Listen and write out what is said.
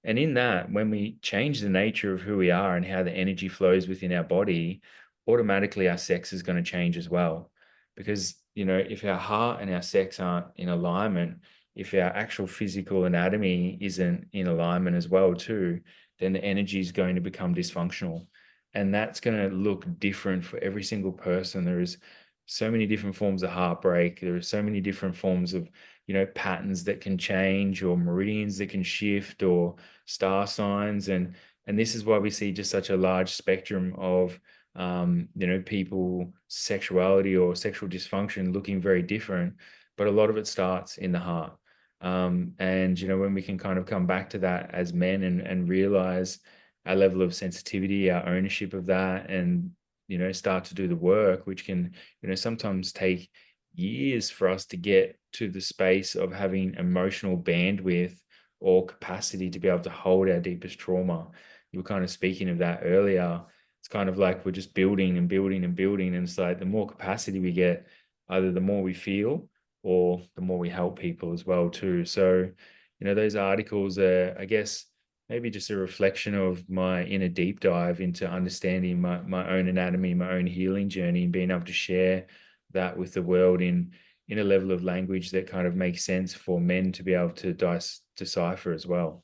And in that, when we change the nature of who we are and how the energy flows within our body, automatically our sex is going to change as well. Because, if our heart and our sex aren't in alignment, if our actual physical anatomy isn't in alignment as well, too, then the energy is going to become dysfunctional. And that's going to look different for every single person. There is so many different forms of heartbreak. There are so many different forms of, patterns that can change, or meridians that can shift, or star signs. And this is why we see just such a large spectrum of people, sexuality or sexual dysfunction looking very different, but a lot of it starts in the heart. And when we can kind of come back to that as men and realize our level of sensitivity, our ownership of that, and start to do the work, which can sometimes take years for us to get to the space of having emotional bandwidth or capacity to be able to hold our deepest trauma. You were kind of speaking of that earlier. It's kind of like we're just building and building and building, and it's like the more capacity we get, either the more we feel or the more we help people as well too. So those articles are, I guess, maybe just a reflection of my inner deep dive into understanding my own anatomy, my own healing journey, and being able to share that with the world in a level of language that kind of makes sense for men to be able to decipher as well.